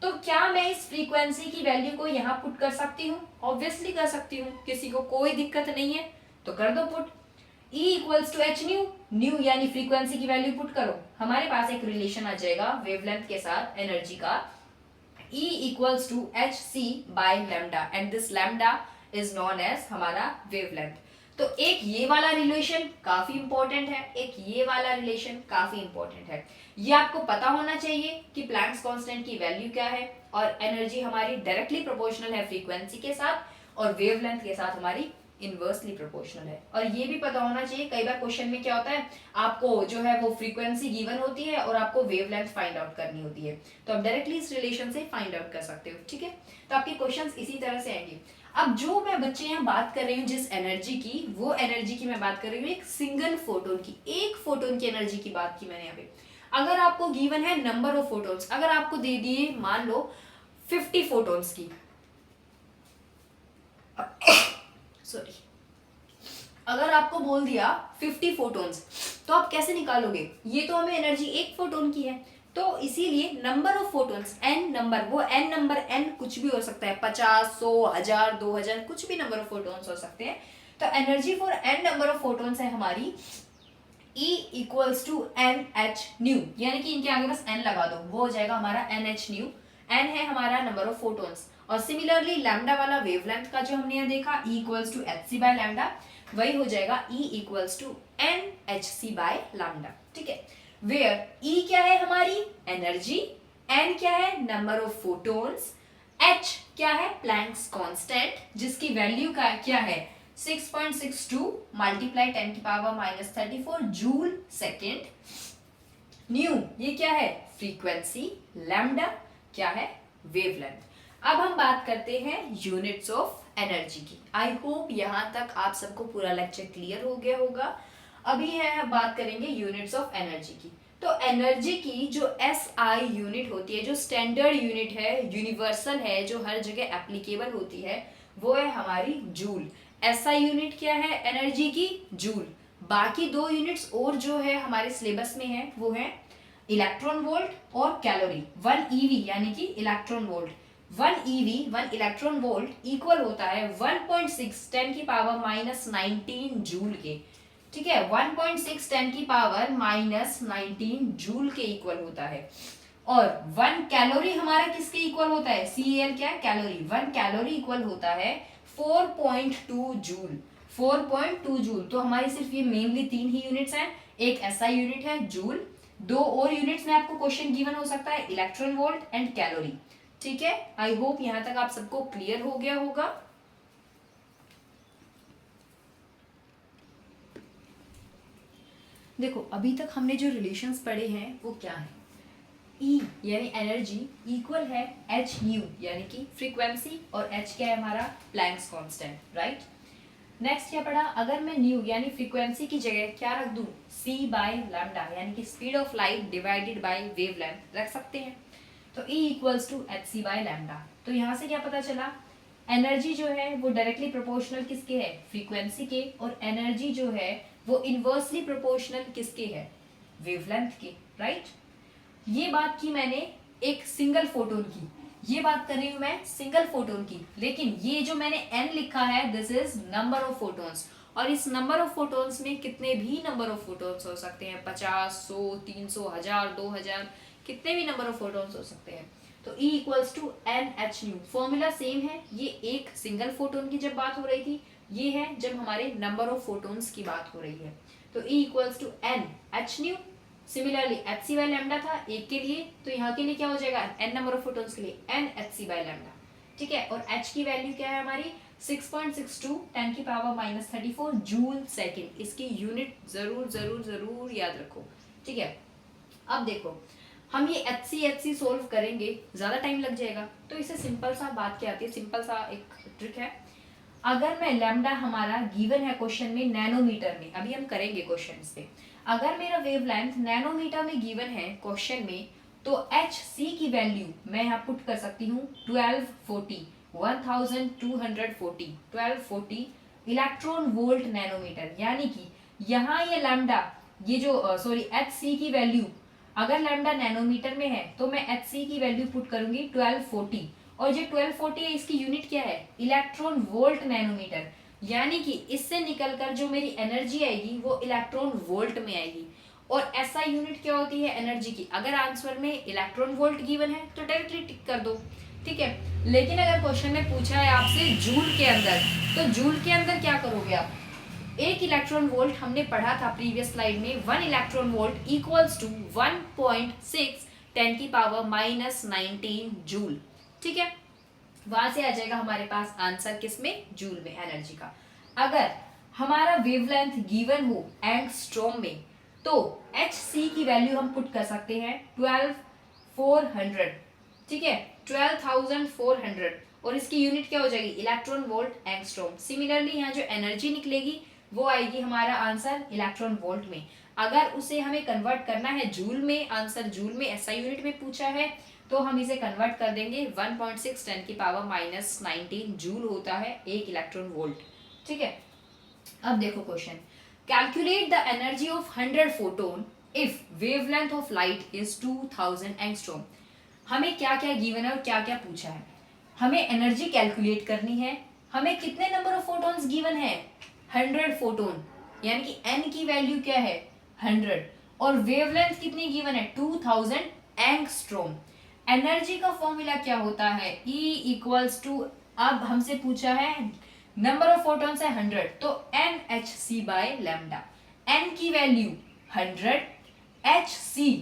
तो क्या मैं इस फ्रीक्वेंसी की वैल्यू को यहाँ पुट कर सकती हूँ, ऑब्वियसली कर सकती हूँ, किसी को कोई दिक्कत नहीं है तो कर दो put. E equals to H nu, nu यानी फ्रीक्वेंसी की वैल्यू पुट करो, हमारे पास एक रिलेशन आ जाएगा वेवलेंथ के साथ एनर्जी का, E equals to hc by lambda and this lambda is known as हमारा wavelength। तो एक ये वाला रिलेशन काफी इंपॉर्टेंट है, एक ये वाला रिलेशन काफी इंपॉर्टेंट है। ये आपको पता होना चाहिए कि प्लैंक्स कांस्टेंट की वैल्यू क्या है, और एनर्जी हमारी डायरेक्टली प्रोपोर्शनल है फ्रीक्वेंसी के साथ, और वेवलेंथ के साथ हमारी इनवर्सली प्रोपोर्शनल है। और ये भी पता होना चाहिए, कई बार क्वेश्चन में क्या होता है, आपको जो है वो फ्रीक्वेंसी गिवन होती है और आपको वेवलेंथ फाइंड आउट करनी होती है, तो आप डायरेक्टली इस रिलेशन से फाइंड आउट कर सकते हो, ठीक है। तो आपके क्वेश्चंस इसी तरह से आएंगे। अब जो मैं बच्चे यहाँ बात कर रही हूँ जिस एनर्जी की, वो एनर्जी की मैं बात कर रही हूँ एक सिंगल फोटोन की, एक फोटोन की एनर्जी की बात की मैंने यहाँ पे। अगर आपको गिवन है नंबर ऑफ फोटोन्स, अगर आपको दे दिए मान लो 50 फोटोन्स की सॉरी अगर आपको बोल दिया 50 फोटोन्स, तो आप कैसे निकालोगे? ये तो हमें एनर्जी एक फोटोन की है, तो इसीलिए number of photons N number, वो एन नंबर एन कुछ भी हो सकता है, 50, 100, 1000, 2000, कुछ भी नंबर ऑफ फोटोन्स हो सकते हैं। तो energy for N number of photons है हमारी E equals to N H nu, यानी कि इनके आगे बस n लगा दो, वो हो जाएगा हमारा एन एच न्यू। n है हमारा नंबर ऑफ फोटोन्स, और सिमिलरली लैम्डा वाला वेवलेंथ का जो हमने यहाँ देखा E equals to H C by lambda, वही हो जाएगा E equals to N H C by lambda. ठीक है, वेयर E क्या है हमारी एनर्जी, n क्या है नंबर ऑफ फोटोन्स, h क्या है प्लैंक्स कांस्टेंट जिसकी वैल्यू का क्या है 6.62 मल्टीप्लाई 10 की power minus 34 joule second. New ये क्या है फ्रीक्वेंसी, लैम्डा क्या है वेवलेंथ। अब हम बात करते हैं यूनिट्स ऑफ एनर्जी की। आई होप यहाँ तक आप सबको पूरा लेक्चर क्लियर हो गया होगा। अभी है बात करेंगे यूनिट्स ऑफ एनर्जी की। तो एनर्जी की जो SI यूनिट होती है, जो स्टैंडर्ड यूनिट है, यूनिवर्सल है, जो हर जगह एप्लीकेबल होती है, वो है हमारी जूल। SI यूनिट क्या है एनर्जी की? जूल। बाकी दो यूनिट्स और जो है हमारे सिलेबस में है वो है इलेक्ट्रॉन वोल्ट और कैलोरी। 1 EV यानी कि electron volt, 1 EV 1 electron volt equal होता है 1.6 10 की पावर माइनस 19 जूल के। ठीक है, 1.6 10 की पावर माइनस 19 जूल के इक्वल होता है। और 1 कैलोरी हमारा किसके इक्वल होता है? CAL क्या है? कैलोरी। 1 कैलोरी इक्वल होता है 4.2 जूल। 4.2 जूल। तो हमारी सिर्फ ये मेनली तीन ही यूनिट्स हैं, एक SI यूनिट है जूल, दो और यूनिट्स में आपको क्वेश्चन गिवन हो सकता है इलेक्ट्रॉन वोल्ट एंड कैलोरी। ठीक है, आई होप यहां तक आप सबको क्लियर हो गया होगा। देखो अभी तक हमने जो रिलेशंस पढ़े हैं वो क्या है? E यानी एनर्जी इक्वल है एच न्यू यानी कि फ्रीक्वेंसी, और h क्या है हमारा प्लैंक्स कांस्टेंट, राइट। नेक्स्ट क्या पढ़ा? अगर मैं न्यू यानी फ्रीक्वेंसी की जगह क्या रख दूं? c बाय लैम्डा यानी कि speed of light divided by wavelength रख सकते हैं। तो E equals to H C by lambda. तो यहाँ से क्या पता चला? एनर्जी जो है वो डायरेक्टली प्रोपोर्शनल किसके है? फ्रीक्वेंसी के। और एनर्जी जो है वो इनवर्सली प्रोपोर्शनल किसके है? वेवलेंथ के, राइट। ये बात की मैंने एक सिंगल फोटोन की, ये बात कर रही हूं मैं सिंगल फोटोन की, लेकिन ये जो मैंने n लिखा है this is number of photons. और इस नंबर ऑफ फोटोन्स में कितने भी नंबर ऑफ फोटोन्स हो सकते हैं, 50, 100, 300, 1000, 2000, कितने भी नंबर ऑफ फोटोन्स हो सकते हैं। तो E equals to N H nu, formula same है। ये एक सिंगल फोटोन की जब बात हो रही थी, ये है जब हमारे नंबर ऑफ फोटोन्स की बात हो रही है। तो E equals to N H nu. Similarly H C by lambda था एक के लिए, तो यहाँ के लिए क्या हो जाएगा? n नंबर ऑफ फोटोन्स के लिए n H C by lambda. ठीक है, और h की वैल्यू क्या है हमारी? 6.62 10 की पावर माइनस 34 जूल सेकेंड। इसकी यूनिट जरूर जरूर जरूर याद रखो। ठीक है, अब देखो हम ये एच सी सोल्व करेंगे, ज्यादा टाइम लग जाएगा, तो इसे सिंपल सा बात क्या आती है, सिंपल सा एक ट्रिक है। अगर मैं लैम्डा हमारा गिवन है क्वेश्चन में नैनोमीटर में, अभी हम करेंगे क्वेश्चन पे, अगर मेरा वेवलेंथ नैनोमीटर में गिवन है क्वेश्चन में, तो एच सी की वैल्यू मैं यहाँ पुट कर सकती हूँ 1240 1240 इलेक्ट्रॉन वोल्ट नैनोमीटर। यानी कि यहाँ ये लैम्डा, ये जो सॉरी एच सी की वैल्यू, अगर लैम्डा नैनोमीटर में है तो मैं एच सी की वैल्यू पुट करूंगी 1240, और जो 1240 है इसकी यूनिट क्या है? Electron volt nanometre. यानी कि इससे निकलकर जो मेरी एनर्जी आएगी वो इलेक्ट्रॉन वोल्ट में आएगी। और ऐसा यूनिट क्या होती है एनर्जी की? अगर आंसर में इलेक्ट्रॉन वोल्ट गिवन है तो डायरेक्टली टिक कर दो। ठीक है, लेकिन अगर क्वेश्चन में पूछा है आपसे जूल के अंदर, तो जूल के अंदर क्या करोगे आप? एक इलेक्ट्रॉन वोल्ट हमने पढ़ा था प्रीवियस स्लाइड में, 1 इलेक्ट्रॉन वोल्ट इक्वल्स टू 1.6 10 की पावर माइनस 19 जूल। ठीक है, वहां से आ जाएगा हमारे पास आंसर किसमें? जूल में, एनर्जी का। अगर हमारा वेवलेंथ गिवन हो एंगस्ट्रॉम में, तो एच सी की वैल्यू हम पुट कर सकते हैं 12400। ठीक है, 12400, और इसकी यूनिट क्या हो जाएगी? Electron volt angstrom. सिमिलरली यहाँ जो एनर्जी निकलेगी वो आएगी हमारा आंसर इलेक्ट्रॉन वोल्ट में। अगर उसे हमें कन्वर्ट करना है जूल में, आंसर जूल में एसआई यूनिट में पूछा है, तो हम इसे कन्वर्ट कर देंगे 1.6 10 की पावर माइनस 19 जूल होता है एक इलेक्ट्रॉन वोल्ट। ठीक है, अब देखो question, calculate the energy of 100 photon if wavelength of light is 2000 angstrom. हमें क्या क्या गिवन है और क्या क्या पूछा है। हमें एनर्जी कैलकुलेट करनी है, हमें कितने नंबर ऑफ फोटोन्स गिवन है 100 फोटोन, यानी कि एन की वैल्यू क्या है 100, और वेवलेंथ कितनी गिवन है 2000 एंगस्ट्रॉम। एनर्जी का फॉर्मूला क्या होता है E इक्वल्स टू, अब हमसे पूछा है नंबर ऑफ फोटॉन्स है 100, तो NhC बाय लैम्डा। n की वैल्यू 100, hc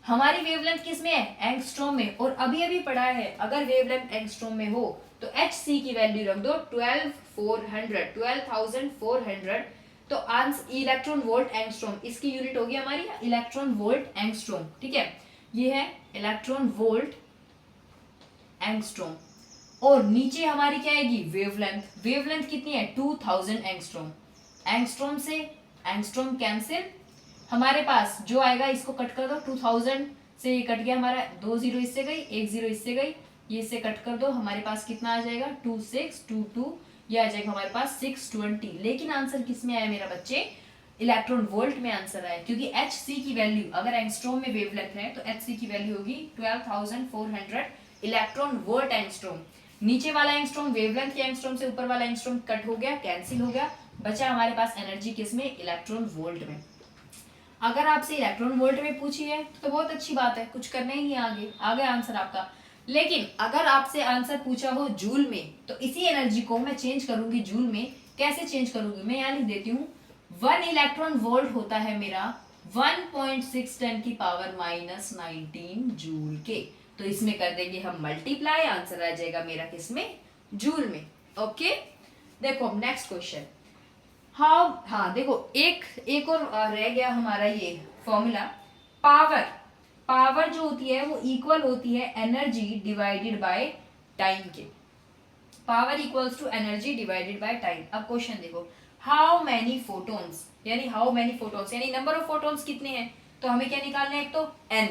हमारी वेवलेंथ किस में है एंगस्ट्रॉम में, और अभी अभी पढ़ा है अगर वेवलेंथ एंगस्ट्रॉम में हो तो hc की वैल्यू रख दो 12400, तो आंसर इलेक्ट्रॉन वोल्ट एंगस्ट्रॉम, इसकी यूनिट होगी हमारी इलेक्ट्रॉन वोल्ट एंगस्ट्रॉम। ठीक है, ये है इलेक्ट्रॉन वोल्ट एंगस्ट्रॉम, और नीचे हमारी क्या आएगी वेवलेंथ। वेवलेंथ कितनी है 2000 एंगस्ट्रॉम। एंगस्ट्रॉम से एंगस्ट्रॉम कैंसिल, हमारे पास जो आएगा इसको कट कर दो, 2000 से ये कट गया हमारा, 2 जीरो इससे गई, 1 जीरो इससे गई, ये इससे कट कर दो, हमारे पास कितना आ जाएगा 2622, ये आ जाएगा हमारे पास 620। लेकिन आंसर किस में आया मेरा बच्चे इलेक्ट्रॉन वोल्ट में आंसर आया, क्योंकि hc की वैल्यू अगर एंगस्ट्रॉम में वेवलेंथ है तो hc की वैल्यू होगी 12400 इलेक्ट्रॉन वोल्ट एंगस्ट्रॉम। नीचे वाला एंगस्ट्रॉम वेवलेंथ के एंगस्ट्रॉम से ऊपर वाला एंगस्ट्रॉम कट हो गया, कैंसिल हो गया, बचा हमारे पास एनर्जी किस में इलेक्ट्रॉन वोल्ट में। अगर आपसे इलेक्ट्रॉन वोल्ट में पूछी है तो बहुत अच्छी बात है, कुछ करना ही नहीं, आगे आगे आंसर आपका। लेकिन अगर आपसे आंसर पूछा हो जूल में तो इसी एनर्जी को मैं चेंज करूंगी जूल में। कैसे चेंज करूंगी, मैं यहाँ लिख देती हूँ 1 इलेक्ट्रॉन वोल्ट होता है मेरा 1.6 10 की पावर माइनस 19 जूल के, तो इसमें कर देंगे हम मल्टीप्लाई, आंसर आ जाएगा मेरा किसमें जूल में। ओके, देखो अब नेक्स्ट क्वेश्चन। हाँ देखो एक और रह गया हमारा ये फॉर्मूला, पावर जो होती है वो इक्वल होती है एनर्जी डिवाइडेड बाय टाइम के। Power equals to energy divided by time. अब क्वेश्चन देखो, हाउ मैनी फोटोन्स यानी नंबर ऑफ फोटोन्स कितने हैं, तो हमें क्या निकालना है, एक तो n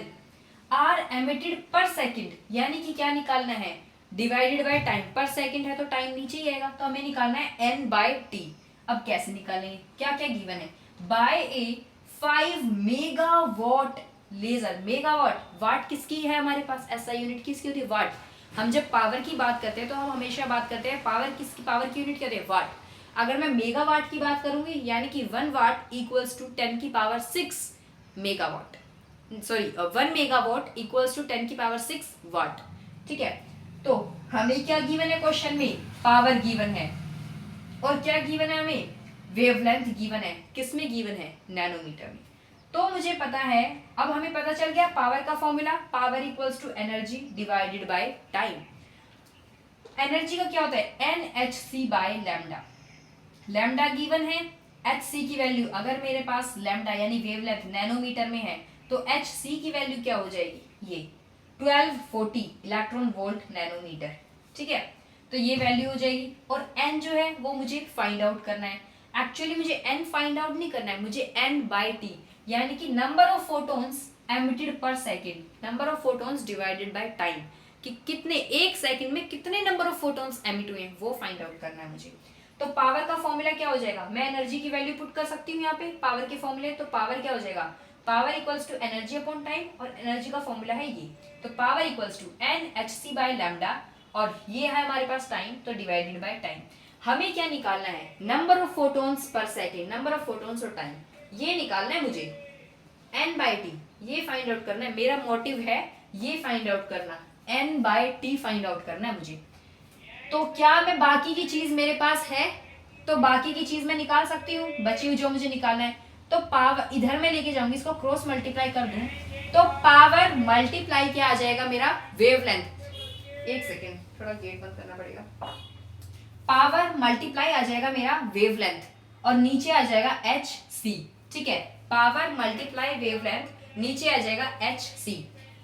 आर एमिटेड पर सेकंड, यानी कि क्या निकालना है डिवाइडेड बाय टाइम, पर सेकंड है तो टाइम नीचे ही आएगा, तो हमें निकालना है n बाय टी। अब कैसे निकालेंगे, क्या क्या गिवन है, बाय ए 5 मेगावाट लेजर। मेगावाट, वाट किसकी है हमारे पास, ऐसा यूनिट किसकी होती है वाट। हम जब पावर की बात करते हैं तो हम हमेशा बात करते हैं पावर की यूनिट क्या होती है वाट। अगर मैं मेगावाट की बात करूंगी यानी कि 1 वाट इक्वल्स टू 10 की power 6 megawatt, sorry 1 megawatt equals to 10 की पावर 6 वाट। ठीक है, तो हमें क्या गिवन है क्वेश्चन में, पावर गिवन है, और क्या गिवन है हमें वेवलेंथ गिवन है, किसमें गिवन है नैनोमीटर में। तो मुझे पता है, अब हमें पता चल गया पावर का formula, power equals to energy divided by time. Energy का क्या होता है NhC by lambda, lambda given है, hc की वैल्यू अगर मेरे पास लैम्डा यानी वेवलेंथ नैनोमीटर में है तो hc की वैल्यू क्या हो जाएगी, ये 1240 इलेक्ट्रॉन वोल्ट नैनोमीटर। ठीक है, तो ये वैल्यू हो जाएगी, और n जो है वो मुझे फाइंड आउट करना है। एक्चुअली मुझे n फाइंड आउट नहीं करना है, मुझे n बाय टी यानी कि नंबर ऑफ फोटॉन्स एमिटेड पर second, number of photons divided by time, कि कितने एक सेकंड में कितने नंबर ऑफ फोटॉन्स एमिट हुए हैं वो फाइंड आउट करना है मुझे। तो पावर का फॉर्मूला क्या हो जाएगा, मैं एनर्जी की वैल्यू पुट कर सकती हूँ यहाँ पे पावर के फॉर्मूले, तो पावर क्या हो जाएगा, power equals to energy upon time, और एनर्जी का फॉर्मूला है ये, तो power equals to NhC by lambda, और ये है हमारे पास टाइम, तो डिवाइडेड बाय टाइम। हमें क्या निकालना है, number of photons per second, number of photons और टाइम, ये निकालना है मुझे n बाय टी, ये फाइंड आउट करना है, मेरा मोटिव है ये फाइंड आउट करना, n by T find out करना है मुझे। तो क्या मैं बाकी की चीज मेरे पास है, तो बाकी की चीज मैं निकाल सकती हूँ, बची हुई जो मुझे निकालना है, तो पावर इधर मैं लेके जाऊंगी, इसको क्रॉस मल्टीप्लाई कर दूं तो पावर मल्टीप्लाई क्या आ जाएगा मेरा वेवलेंथ। एक सेकेंड, थोड़ा गेट बंद करना पड़ेगा। पावर मल्टीप्लाई आ जाएगा मेरा वेवलेंथ, और नीचे आ जाएगा HC। ठीक है, पावर मल्टीप्लाई वेवलेंथ, नीचे आ जाएगा HC।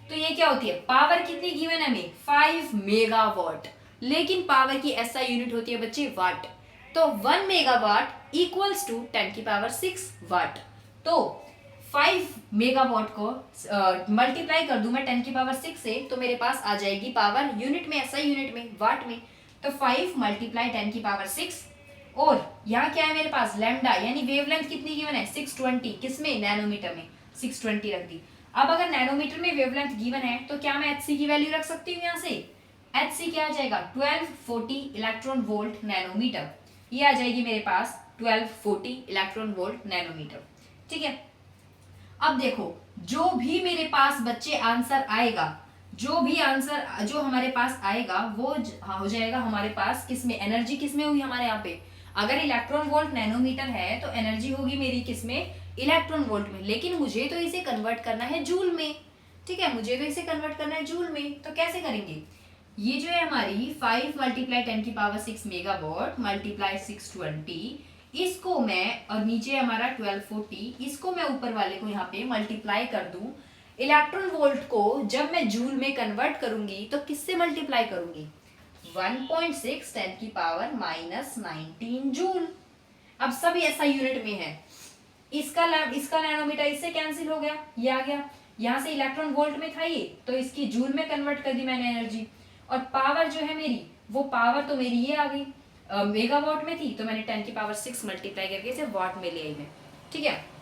तो ये क्या होती है, पावर कितनी गिवन है हमें 5 मेगावाट, लेकिन पावर की SI यूनिट होती है बच्चे वाट, तो 1 मेगावाट इक्वल्स टू 10 की पावर 6 वाट। तो 5 मेगावाट को मल्टीप्लाई कर दूं मैं 10 की पावर 6 से, तो मेरे पास आ जाएगी पावर यूनिट में SI यूनिट में वाट में, तो 5 मल्टीप्लाई 10 की पावर 6 और यहाँ क्या है मेरे पास लैम्डा, यानी वेवलेंथ कितनी गिवन है 620, किसमें नैनोमीटर में 620 रख दी। अब अगर नैनोमीटर में वेवलेंथ गिवन है तो क्या मैं एचसी की वैल्यू रख सकती हूँ यहाँ से, एचसी क्या आ जाएगा 1240 इलेक्ट्रॉन वोल्ट नैनोमीटर, ये आ जाएगी मेरे पास 1240 इलेक्ट्रॉन वोल्ट नैनोमीटर। ठीक है, अब देखो जो भी मेरे पास बच्चे आंसर आएगा, जो भी आंसर जो हमारे पास आएगा वो हो जाएगा हमारे पास किसमें, एनर्जी किसमें हुई हमारे यहाँ पे, अगर इलेक्ट्रॉन वोल्ट नैनोमीटर है तो एनर्जी होगी मेरी किसमें, इलेक्ट्रॉन वोल्ट में, लेकिन मुझे तो इसे कन्वर्ट करना है जूल में। ठीक है, मुझे तो इसे कन्वर्ट करना है जूल में, तो कैसे करेंगे, ये जो है हमारी 5 मल्टीप्लाई 10⁶ मेगावाट मल्टीप्लाई 620, इसको मैं, और नीचे हमारा 1240, इसको मैं ऊपर वाले को यहाँ पे मल्टीप्लाई कर दूं, इलेक्ट्रॉन वोल्ट को जब मैं जूल में कन्वर्ट करूंगी तो किससे मल्टीप्लाई करूंगी, 1.6 10⁻19 जूल। अब सब ऐसा यूनिट में है, इसका नैनोमीटर इससे कैंसिल हो गया, ये आ गया, यहाँ से इलेक्ट्रॉन वोल्ट में था ये, तो इसकी जूल में कन्वर्ट कर दी मैंने एनर्जी, और पावर जो है मेरी, वो पावर तो मेरी ये आ गई, मेगावाट में थी तो मैंने 10⁶ मल्टीप्लाई करके इसे वाट में ले आई मैं। ठीक है,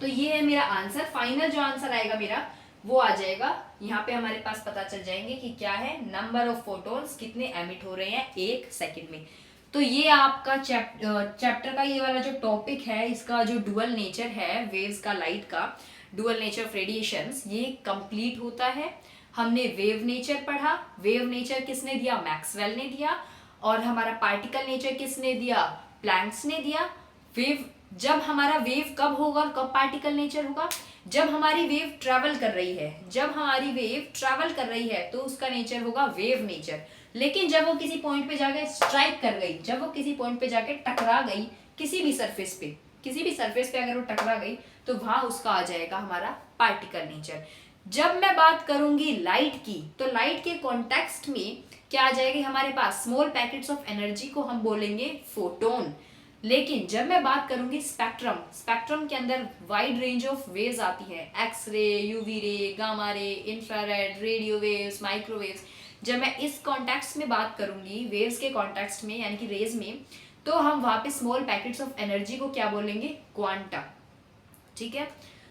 तो ये है मेरा आंसर, फाइनल जो आंसर आएगा मेरा वो आ जाएगा, यहाँ पे हमारे पास पता चल जाएंगे कि क्या है, नंबर ऑफ फोटॉन्स कितने एमिट हो रहे हैं 1 सेकंड में। तो ये आपका चैप्टर का ये वाला जो टॉपिक है, इसका जो डुअल नेचर है वेव्स का, लाइट का डुअल नेचर ऑफ रेडिएशंस, ये कंप्लीट होता है। हमने वेव नेचर पढ़ा, वेव नेचर किसने दिया, मैक्सवेल ने दिया, और हमारा पार्टिकल नेचर किसने दिया, प्लैंक्स ने दिया। वेव, जब हमारा वेव कब होगा और कब पार्टिकल नेचर होगा, जब हमारी वेव ट्रैवल कर रही है, जब हमारी वेव ट्रैवल कर रही है तो उसका नेचर होगा वेव नेचर। लेकिन जब वो किसी पॉइंट पे जाके स्ट्राइक कर गई, जब वो किसी पॉइंट पे जाके टकरा गई किसी भी सरफेस पे, किसी भी सरफेस पे अगर वो टकरा गई तो वहां उसका आ जाएगा हमारा पार्टिकल नेचर। जब मैं बात करूंगी लाइट की, तो लाइट के कॉन्टेक्स्ट में क्या आ जाएगी हमारे पास, स्मॉल पैकेट्स ऑफ एनर्जी को हम बोलेंगे फोटोन। लेकिन जब मैं बात करूंगी स्पेक्ट्रम, स्पेक्ट्रम के अंदर वाइड रेंज ऑफ वेव्स आती है, X ray, UV ray, gamma रे, इंफ्रारेड, रेडियो वेव्स, माइक्रोवेव्स। जब मैं इस कॉन्टेक्स्ट में बात करूंगी, वेव्स के कॉन्टेक्स्ट में यानी कि रेज में, तो हम वहां पे स्मॉल पैकेट्स ऑफ एनर्जी को क्या बोलेंगे, क्वांटा। ठीक है,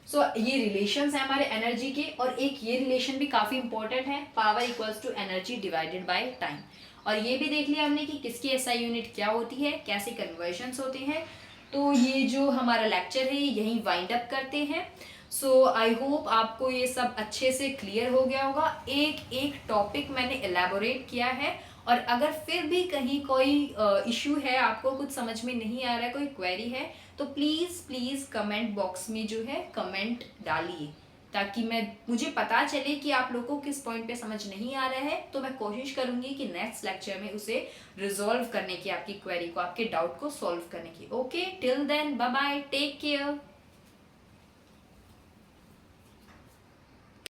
सो ये रिलेशंस है हमारे एनर्जी के, और एक ये रिलेशन भी काफी इंपॉर्टेंट है, power equals to energy divided by time. और ये भी देख लिया हमने कि किसकी एसआई यूनिट क्या होती है, कैसे कन्वर्जन्स होते हैं। तो ये जो हमारा लेक्चर है यहीं वाइंड अप करते हैं। सो आई होप आपको ये सब अच्छे से क्लियर हो गया होगा, एक एक टॉपिक मैंने एलैबोरेट किया है, और अगर फिर भी कहीं कोई इशू है, आपको कुछ समझ में नहीं आ रहा है, कोई क्वेरी है, तो प्लीज़ प्लीज़ कमेंट बॉक्स में जो है कमेंट डालिए, ताकि मुझे पता चले कि आप लोगों को किस पॉइंट पे समझ नहीं आ रहा है, तो मैं कोशिश करूंगी कि नेक्स्ट लेक्चर में उसे रिजॉल्व करने की, आपकी क्वेरी को, आपके डाउट को सॉल्व करने की। Okay, till then bye bye, take care.